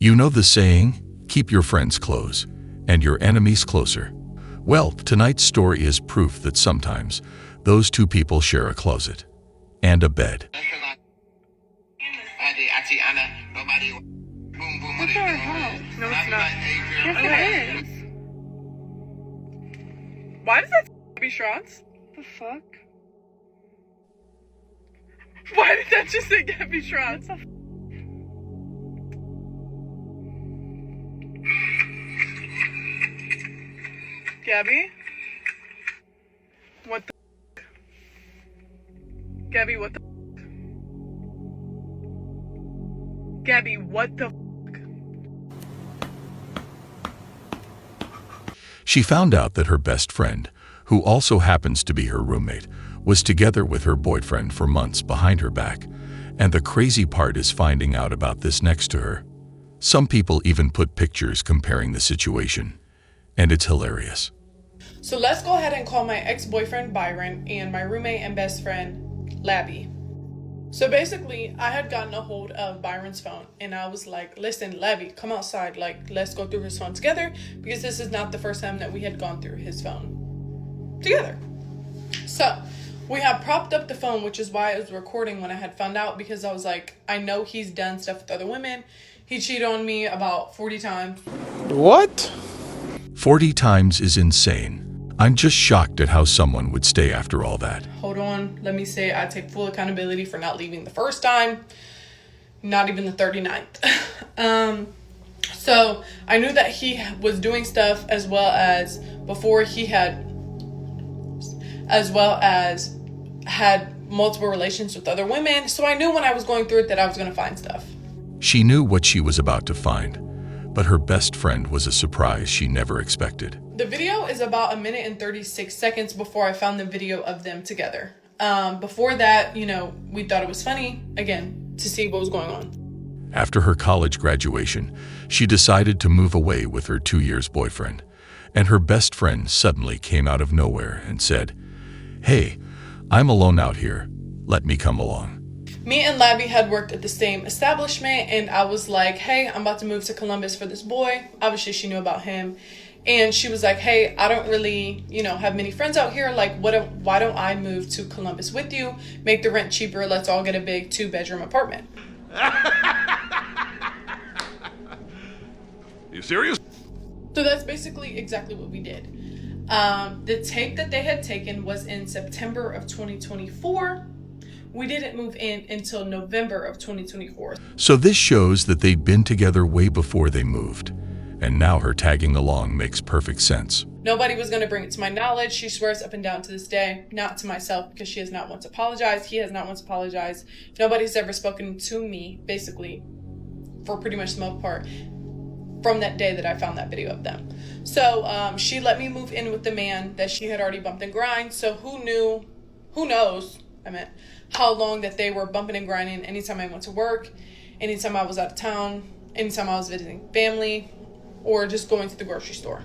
You know the saying, keep your friends close and your enemies closer. Well, tonight's story is proof that sometimes those two people share a closet and a bed. That's our house. No, it's not. Yes, it is. Why does that be shots? The fuck? Why did that just say Gabby shots? Gabby? What the f? Gabby, what the f? Gabby, what the f? She found out that her best friend, who also happens to be her roommate, was together with her boyfriend for months behind her back, and the crazy part is finding out about this next to her. Some people even put pictures comparing the situation, and it's hilarious. So let's go ahead and call my ex-boyfriend Byron and my roommate and best friend Labby. So basically, I had gotten a hold of Byron's phone and I was like, listen, Labby, come outside. Like, let's go through his phone together because this is not the first time that we had gone through his phone together. So we had propped up the phone, which is why I was recording when I had found out, because I was like, I know he's done stuff with other women. He cheated on me about 40 times. What? 40 times is insane. I'm just shocked at how someone would stay after all that. Hold on, let me say I take full accountability for not leaving the first time, not even the 39th. So I knew that he was doing stuff as well as had multiple relations with other women. So I knew when I was going through it that I was going to find stuff. She knew what she was about to find, but her best friend was a surprise she never expected. The video is about 1 minute and 36 seconds before I found the video of them together. Before that, we thought it was funny, again, to see what was going on. After her college graduation, she decided to move away with her 2 years boyfriend, and her best friend suddenly came out of nowhere and said, "Hey, I'm alone out here. Let me come along." Me and Labby had worked at the same establishment, and I was like, hey, I'm about to move to Columbus for this boy. Obviously, she knew about him. And she was like, hey, I don't really, have many friends out here. Like, why don't I move to Columbus with you? Make the rent cheaper. Let's all get a big 2-bedroom apartment. You serious? So that's basically exactly what we did. The tape that they had taken was in September of 2024. We didn't move in until November of 2024. So this shows that they'd been together way before they moved. And now her tagging along makes perfect sense. Nobody was going to bring it to my knowledge. She swears up and down to this day, not to myself, because she has not once apologized. He has not once apologized. Nobody's ever spoken to me, basically, for pretty much the most part, from that day that I found that video of them. So she let me move in with the man that she had already bumped and grind. So who knows, how long that they were bumping and grinding anytime I went to work, anytime I was out of town, anytime I was visiting family, or just going to the grocery store.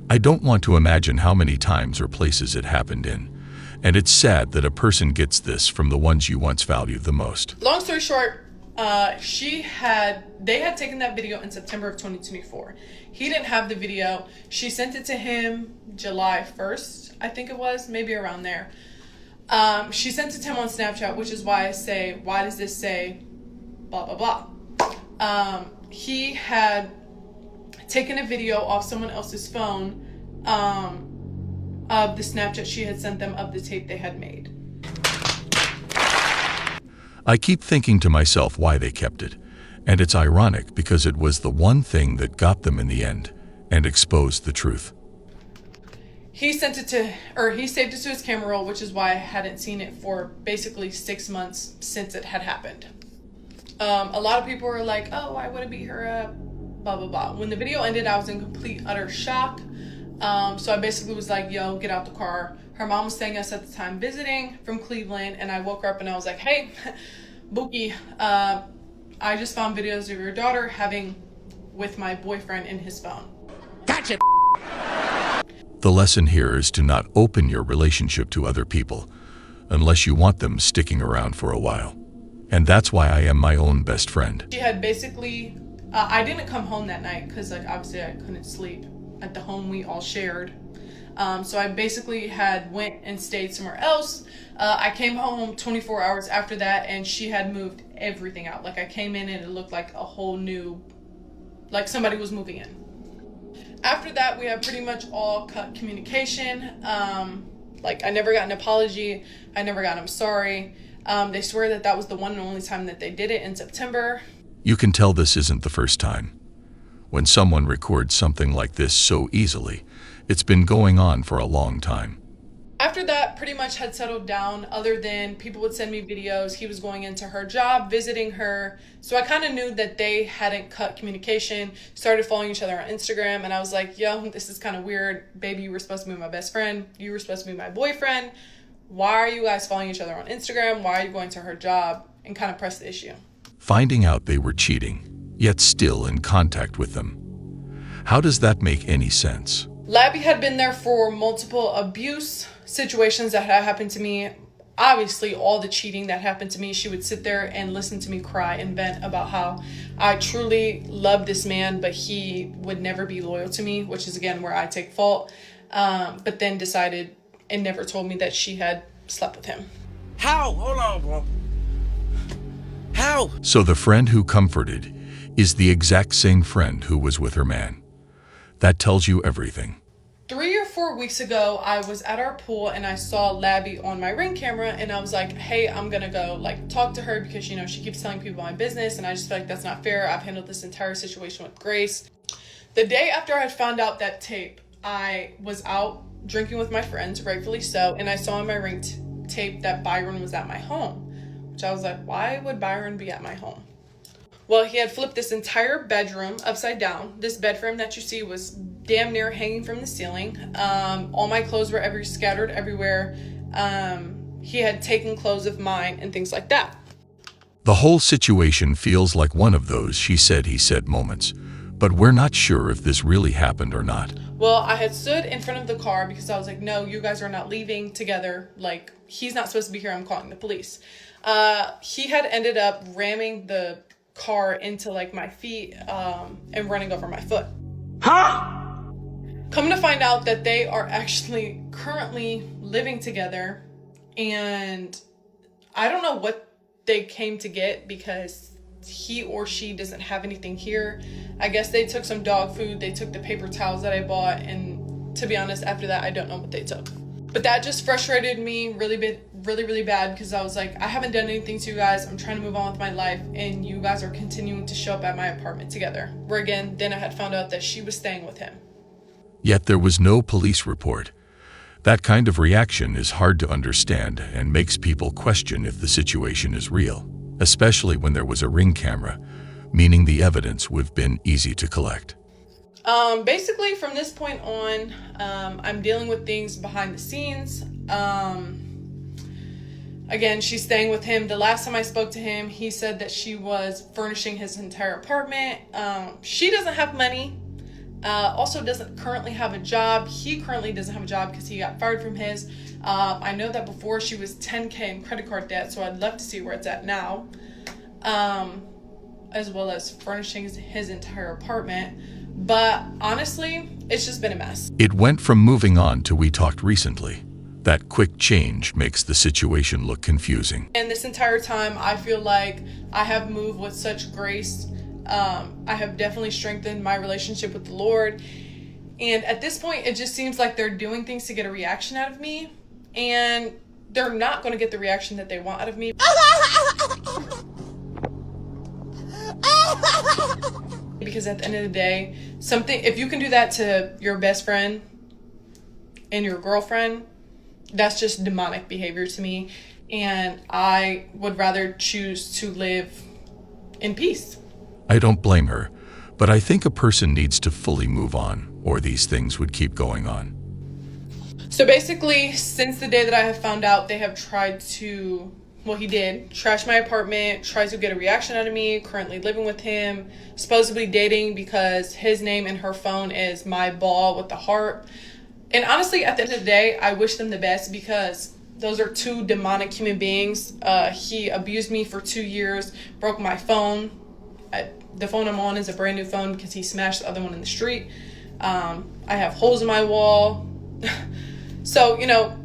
I don't want to imagine how many times or places it happened in, and it's sad that a person gets this from the ones you once valued the most. Long story short, they had taken that video in September of 2024. He didn't have the video. She sent it to him July 1st, I think it was, maybe around there. She sent it to him on Snapchat, which is why I say, why does this say blah, blah, blah? He had taken a video off someone else's phone of the Snapchat she had sent them of the tape they had made. I keep thinking to myself why they kept it, and it's ironic because it was the one thing that got them in the end and exposed the truth. He saved it to his camera roll, which is why I hadn't seen it for basically 6 months since it had happened. A lot of people were like, oh, why would it beat her up? Blah, blah, blah. When the video ended, I was in complete, utter shock. So I basically was like, yo, get out the car. Her mom was staying us at the time visiting from Cleveland, and I woke her up and I was like, hey, Bookie, I just found videos of your daughter having with my boyfriend in his phone. Gotcha. The lesson here is to not open your relationship to other people unless you want them sticking around for a while. And that's why I am my own best friend. She had basically, I didn't come home that night because like obviously I couldn't sleep at the home we all shared. So I basically had went and stayed somewhere else. I came home 24 hours after that and she had moved everything out. Like I came in and it looked like a whole new, like somebody was moving in. After that, we had pretty much all cut communication. Like I never got an apology. I never got I'm sorry. They swear that that was the one and only time that they did it in September. You can tell this isn't the first time. When someone records something like this so easily, it's been going on for a long time. After that, pretty much had settled down, other than people would send me videos. He was going into her job, visiting her. So I kind of knew that they hadn't cut communication, started following each other on Instagram. And I was like, yo, this is kind of weird. Baby, you were supposed to be my best friend. You were supposed to be my boyfriend. Why are you guys following each other on Instagram? Why are you going to her job? And kind of press the issue. Finding out they were cheating, yet still in contact with them. How does that make any sense? Labby had been there for multiple abuse situations that had happened to me. Obviously, all the cheating that happened to me, she would sit there and listen to me cry and vent about how I truly loved this man, but he would never be loyal to me, which is, again, where I take fault. But then decided and never told me that she had slept with him. How? Hold on, bro. How? So the friend who comforted is the exact same friend who was with her man. That tells you everything. 3 or 4 weeks ago, I was at our pool and I saw Labby on my Ring camera and I was like, hey, I'm gonna go like talk to her because, you know, she keeps telling people my business and I just feel like that's not fair. I've handled this entire situation with grace. The day after I had found out that tape, I was out drinking with my friends, rightfully so, and I saw on my Ring tape that Byron was at my home, which I was like, why would Byron be at my home? Well, he had flipped this entire bedroom upside down. This bed frame that you see was damn near hanging from the ceiling. All my clothes were scattered everywhere. He had taken clothes of mine and things like that. The whole situation feels like one of those she said he said moments, but we're not sure if this really happened or not. Well, I had stood in front of the car because I was like, no, you guys are not leaving together. Like, he's not supposed to be here. I'm calling the police. He had ended up ramming the car into like my feet and running over my foot. Huh? Come to find out that they are actually currently living together, and I don't know what they came to get because he or she doesn't have anything here. I guess they took some dog food, they took the paper towels that I bought, and to be honest, after that I don't know what they took. But that just frustrated me really bad because I was like, I haven't done anything to you guys. I'm trying to move on with my life and you guys are continuing to show up at my apartment together. Where again, then I had found out that she was staying with him. Yet there was no police report. That kind of reaction is hard to understand and makes people question if the situation is real, especially when there was a Ring camera, meaning the evidence would have been easy to collect. Basically from this point on, I'm dealing with things behind the scenes. Again, she's staying with him. The last time I spoke to him, he said that she was furnishing his entire apartment. She doesn't have money. Also doesn't currently have a job. He currently doesn't have a job because he got fired from his. I know that before she was $10,000 in credit card debt, so I'd love to see where it's at now. As well as furnishing his entire apartment. But honestly, it's just been a mess. It went from moving on to we talked recently. That quick change makes the situation look confusing. And this entire time, I feel like I have moved with such grace. I have definitely strengthened my relationship with the Lord. And at this point, it just seems like they're doing things to get a reaction out of me. And they're not going to get the reaction that they want out of me. Because at the end of the day, if you can do that to your best friend and your girlfriend, that's just demonic behavior to me. And I would rather choose to live in peace. I don't blame her, but I think a person needs to fully move on, or these things would keep going on. So basically, since the day that I have found out, they have tried to, well, he did, trash my apartment, tries to get a reaction out of me, currently living with him, supposedly dating because his name in her phone is my ball with the heart. And honestly, at the end of the day, I wish them the best because Those are two demonic human beings. He abused me for 2 years, broke my phone. The phone I'm on is a brand new phone because he smashed the other one in the street. I have holes in my wall. So, you know,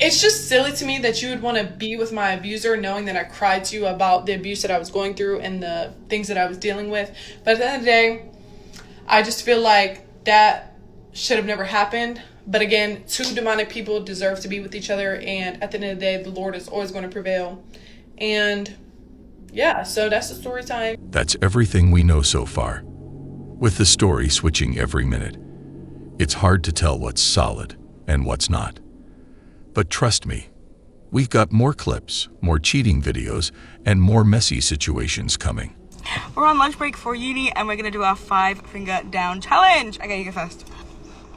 it's just silly to me that you would want to be with my abuser knowing that I cried to you about the abuse that I was going through and the things that I was dealing with. But at the end of the day, I just feel like that should have never happened. But again, two demonic people deserve to be with each other. And at the end of the day, the Lord is always going to prevail. And yeah, so that's the story time. That's everything we know so far. With the story switching every minute, it's hard to tell what's solid and what's not. But trust me, we've got more clips, more cheating videos, and more messy situations coming. We're on lunch break for uni, and we're gonna do our 5-finger down challenge. Okay, you go first.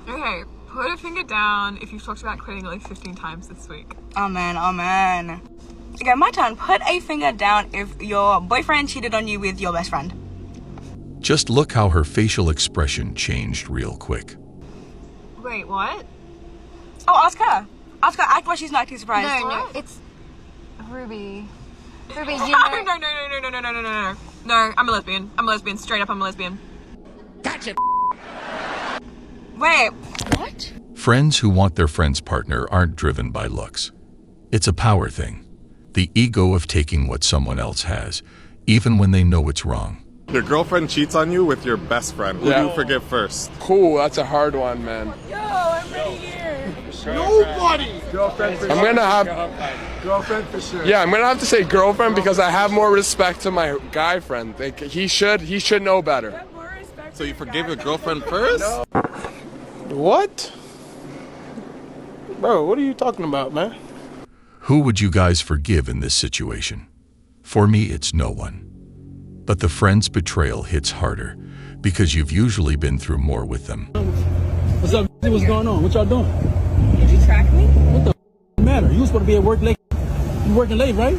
Okay, put a finger down if you've talked about quitting at least 15 times this week. Amen, amen. Okay, my turn. Put a finger down if your boyfriend cheated on you with your best friend. Just look how her facial expression changed real quick. Wait, what? Oh, ask her. Ask her. Act like she's not acting surprised. No, it's Ruby. Ruby, you No, know. No, I'm a lesbian. I'm a lesbian. Straight up, I'm a lesbian. Wait. What? Friends who want their friend's partner aren't driven by looks. It's a power thing. The ego of taking what someone else has, even when they know it's wrong. Your girlfriend cheats on you with your best friend. Who do you forgive first? Cool, that's a hard one, man. Yo, I'm ready here. Nobody! Girlfriend for I'm gonna have, Girlfriend for sure. yeah, I'm gonna have to say girlfriend because I have more respect to my guy friend. Like, he should know better. So you forgive your girlfriend first? What? Bro, what are you talking about, man? Who would you guys forgive in this situation? For me, it's no one. But the friend's betrayal hits harder because you've usually been through more with them. What's up? What's going on? What y'all doing? Did you track me? What the matter? You was supposed to be at work late. You working late, right?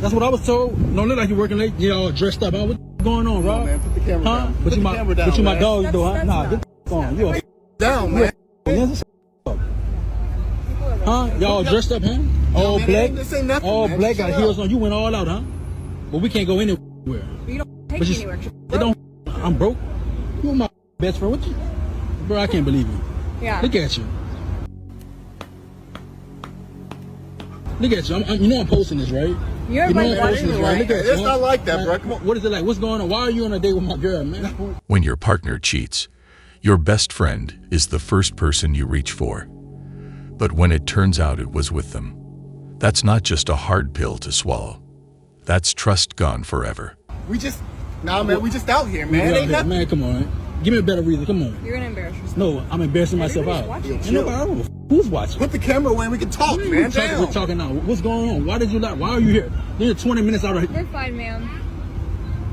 That's what I was told. Don't look like you working late. You all dressed up. What's going on, Rob? Man, put the camera down. But you my dog, though, huh? Nah, get the on. You a Down, man. huh? Y'all dressed up, huh? All man, black. this ain't nothing, All man. black. Shut Got up. heels on. You went all out, huh? But we can't go anywhere. You don't take But me you- anywhere. It don't. I'm broke. You my best friend. What you? Bro, I can't believe you. Yeah. Look at you. Look at you. You know I'm posting this, right? You're You know my I'm brother, posting this, right? Look at It's you. not like that, bro. Come on. What is it like? What's going on? Why are you on a date with my girl, man? When your partner cheats, your best friend is the first person you reach for. But when it turns out it was with them, that's not just a hard pill to swallow. That's trust gone forever. We just, man, we just out here, man. Ain't nothing. Man, come on. Give me a better reason. Come on. You're gonna embarrass yourself. No, I'm embarrassing myself out. Watching. Ain't nobody, I don't know who's watching. Put the camera away and we can talk, man. We're talking now. What's going on? Why did you Why are you here? You're 20 minutes out of here. We're fine, ma'am.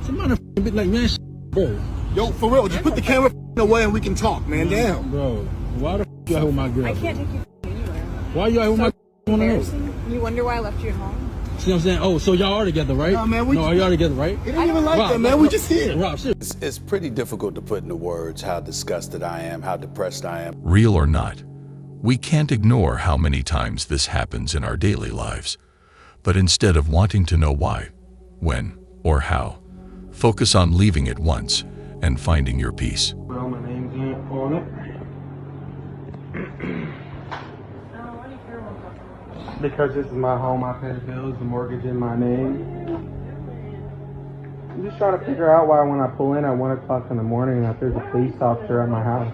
Some motherfucking bit like, man, bro. Yo, for real, just put the camera away and we can talk, man. Damn. Bro, why the you out here with my girl? I can't take you anywhere. Why you out here with my girl? I wanna know. Embarrassing. You wonder why I left you at home? See what I'm saying? Oh, so y'all are together, right? Nah, man, we are y'all together, right? It ain't even like that, man. We just here. Rob, seriously. It's pretty difficult to put into words how disgusted I am, how depressed I am. Real or not, we can't ignore how many times this happens in our daily lives. But instead of wanting to know why, when, or how, focus on leaving it once and finding your peace. Well, my name's on it. Because this is my home, I pay the bills, the mortgage in my name. I'm just trying to figure out why when I pull in at 1 o'clock in the morning that there's a police officer at my house.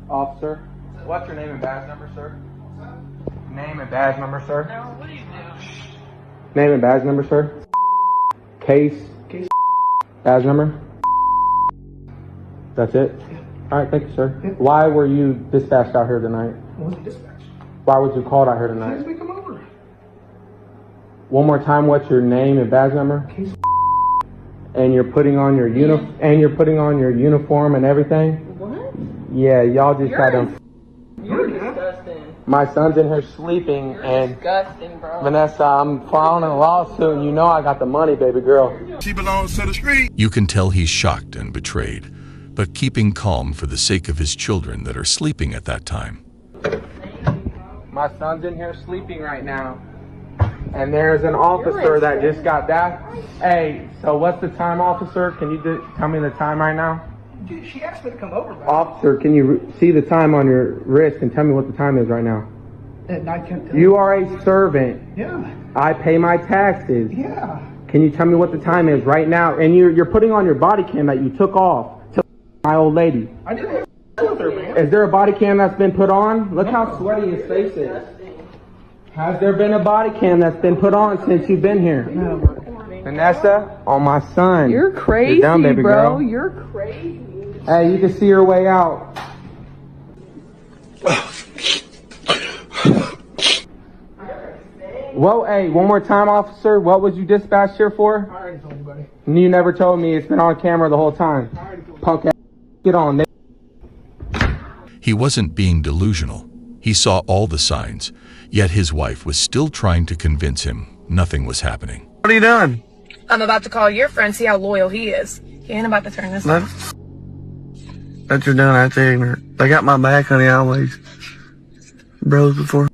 Officer, what's your name and badge number, sir? Name and badge number, sir? No, what do you do? Name and badge number, sir? Case. Badge number? That's it? Alright, thank you, sir. Why were you dispatched out here tonight? I wasn't dispatched. Why was you called out here tonight? We come over. One more time, what's your name and badge number? Case. And you're putting on your uniform and everything? What? Yeah, y'all just got them. You're disgusting. My son's in here sleeping and Disgusting, bro. Vanessa, I'm filing a lawsuit and you know I got the money, baby girl. She belongs to the street. You can tell he's shocked and betrayed, but keeping calm for the sake of his children that are sleeping at that time. My son's in here sleeping right now. And there's an officer that just got that. Hey, so what's the time, officer? Can you tell me the time right now? Dude, she asked me to come over, man. Officer, can you see the time on your wrist and tell me what the time is right now? And I can't tell You are a servant. Yeah. I pay my taxes. Yeah. Can you tell me what the time is right now? And you're putting on your body cam that you took off to my old lady. I didn't have with her, man. Is there a body cam that's been put on? Look how sweaty his face is. Has there been a body cam that's been put on since you've been here? No. Vanessa, on my son. You're crazy, You're dumb, baby bro. girl. You're crazy. Hey, you can see your way out. Whoa, hey, one more time, officer. What was you dispatched here for? I already told you, buddy. You never told me. It's been on camera the whole time. Punk ass. Get on. He wasn't being delusional. He saw all the signs, yet his wife was still trying to convince him nothing was happening. What are you doing? I'm about to call your friend, see how loyal he is. He ain't about to turn this on. That you're doing, that's ignorant. They got my back, honey, always. Bros before.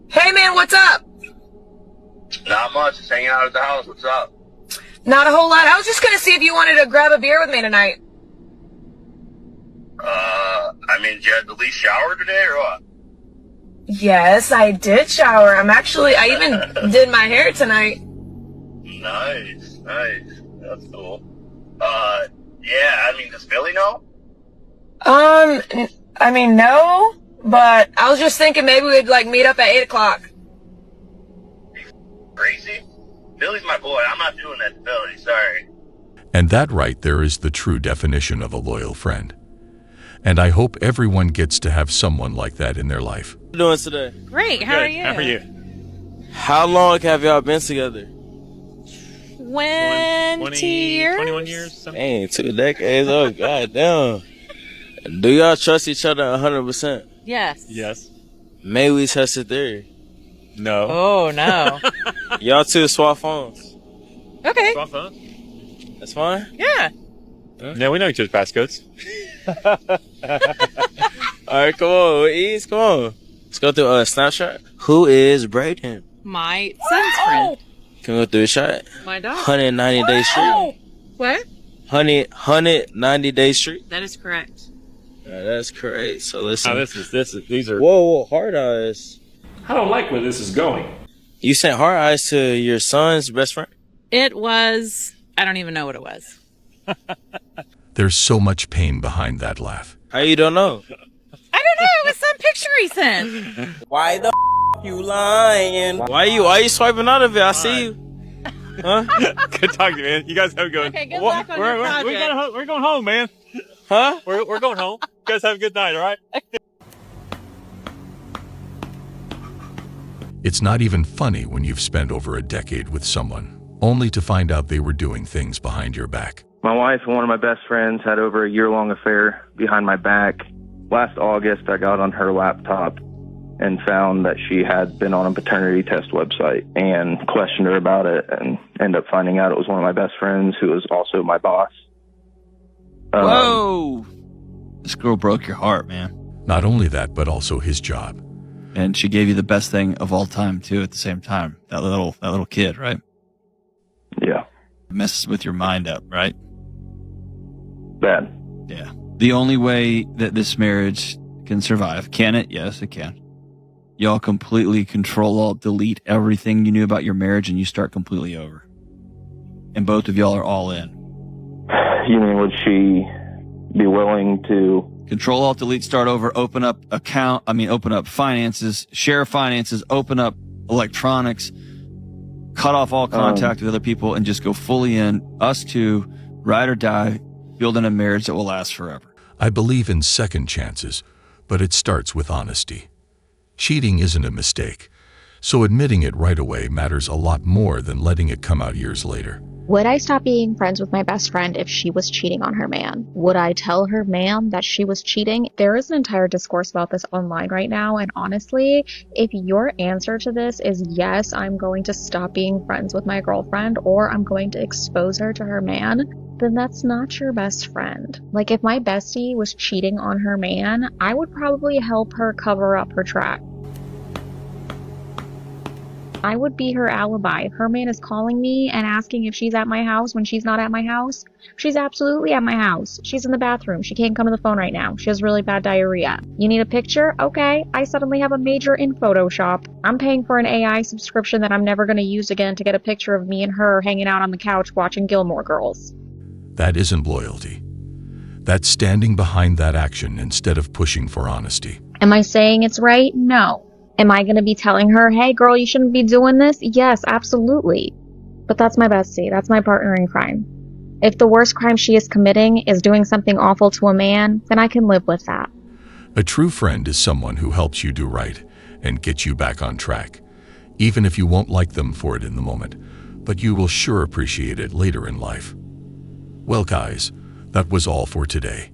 Hey, man, what's up? Not much. Just hanging out at the house. What's up? Not a whole lot. I was just gonna see if you wanted to grab a beer with me tonight. I mean, did you have the least shower today or what? Yes, I did shower. I even did my hair tonight. Nice. That's cool. Yeah, I mean, does Billy know? I mean, no, but I was just thinking maybe we'd, meet up at 8 o'clock. Crazy? Billy's my boy. I'm not doing that to Billy. Sorry. And that right there is the true definition of a loyal friend. And I hope everyone gets to have someone like that in their life. What are you doing today? Great. How are you? How are you? How long have y'all been together? 20 years? 21 years? Something. Dang, 2 decades. Oh, goddamn. Do y'all trust each other 100%? Yes. Yes. May we test the theory? No. Oh, no. Y'all two swap phones. Okay. Swap phone? That's fine? Yeah. No, we know each other's passcodes. Alright, come on. Ease, come on. Let's go through a snapshot. Who is Brayden? My son's friend. Can we go through a shot? My dog. 190 Day Street. What? 190 Day Street. That is correct. That's correct. So listen. Now these are. Whoa, hard eyes. I don't like where this is going. You sent hard eyes to your son's best friend? It was, I don't even know what it was. There's so much pain behind that laugh. How you don't know? I don't know. It was some picture he sent. Why the you lying? Why you swiping out of it? I see you. Huh? Good talking to you, man. You guys have a good one. Okay, good luck on your project. We're going home, man. Huh? We're going home. You guys have a good night, all right? It's not even funny when you've spent over a decade with someone, only to find out they were doing things behind your back. My wife and one of my best friends had over a year-long affair behind my back. Last August, I got on her laptop and found that she had been on a paternity test website and questioned her about it and ended up finding out it was one of my best friends who was also my boss. Whoa! This girl broke your heart, man. Not only that, but also his job. And she gave you the best thing of all time, too, at the same time. That little kid, right? Yeah. It messes with your mind up, right? Bad. Yeah. The only way that this marriage can survive, can it? Yes, it can. Y'all completely control, alt, delete everything you knew about your marriage and you start completely over. And both of y'all are all in. You mean, would she be willing to... Control, alt, delete, start over, open up finances, share finances, open up electronics, cut off all contact with other people and just go fully in. Us two, ride or die, building a marriage that will last forever. I believe in second chances, but it starts with honesty. Cheating isn't a mistake, so admitting it right away matters a lot more than letting it come out years later. Would I stop being friends with my best friend if she was cheating on her man? Would I tell her man that she was cheating? There is an entire discourse about this online right now, and honestly, if your answer to this is yes, I'm going to stop being friends with my girlfriend, or I'm going to expose her to her man, then that's not your best friend. Like, if my bestie was cheating on her man, I would probably help her cover up her track. I would be her alibi. If her man is calling me and asking if she's at my house when she's not at my house, she's absolutely at my house. She's in the bathroom. She can't come to the phone right now. She has really bad diarrhea. You need a picture? Okay. I suddenly have a major in Photoshop. I'm paying for an AI subscription that I'm never going to use again to get a picture of me and her hanging out on the couch watching Gilmore Girls. That isn't loyalty. That's standing behind that action instead of pushing for honesty. Am I saying it's right? No. Am I going to be telling her, hey girl, you shouldn't be doing this? Yes, absolutely. But that's my bestie. That's my partner in crime. If the worst crime she is committing is doing something awful to a man, then I can live with that. A true friend is someone who helps you do right and gets you back on track, even if you won't like them for it in the moment, but you will sure appreciate it later in life. Well, guys, that was all for today.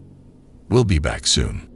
We'll be back soon.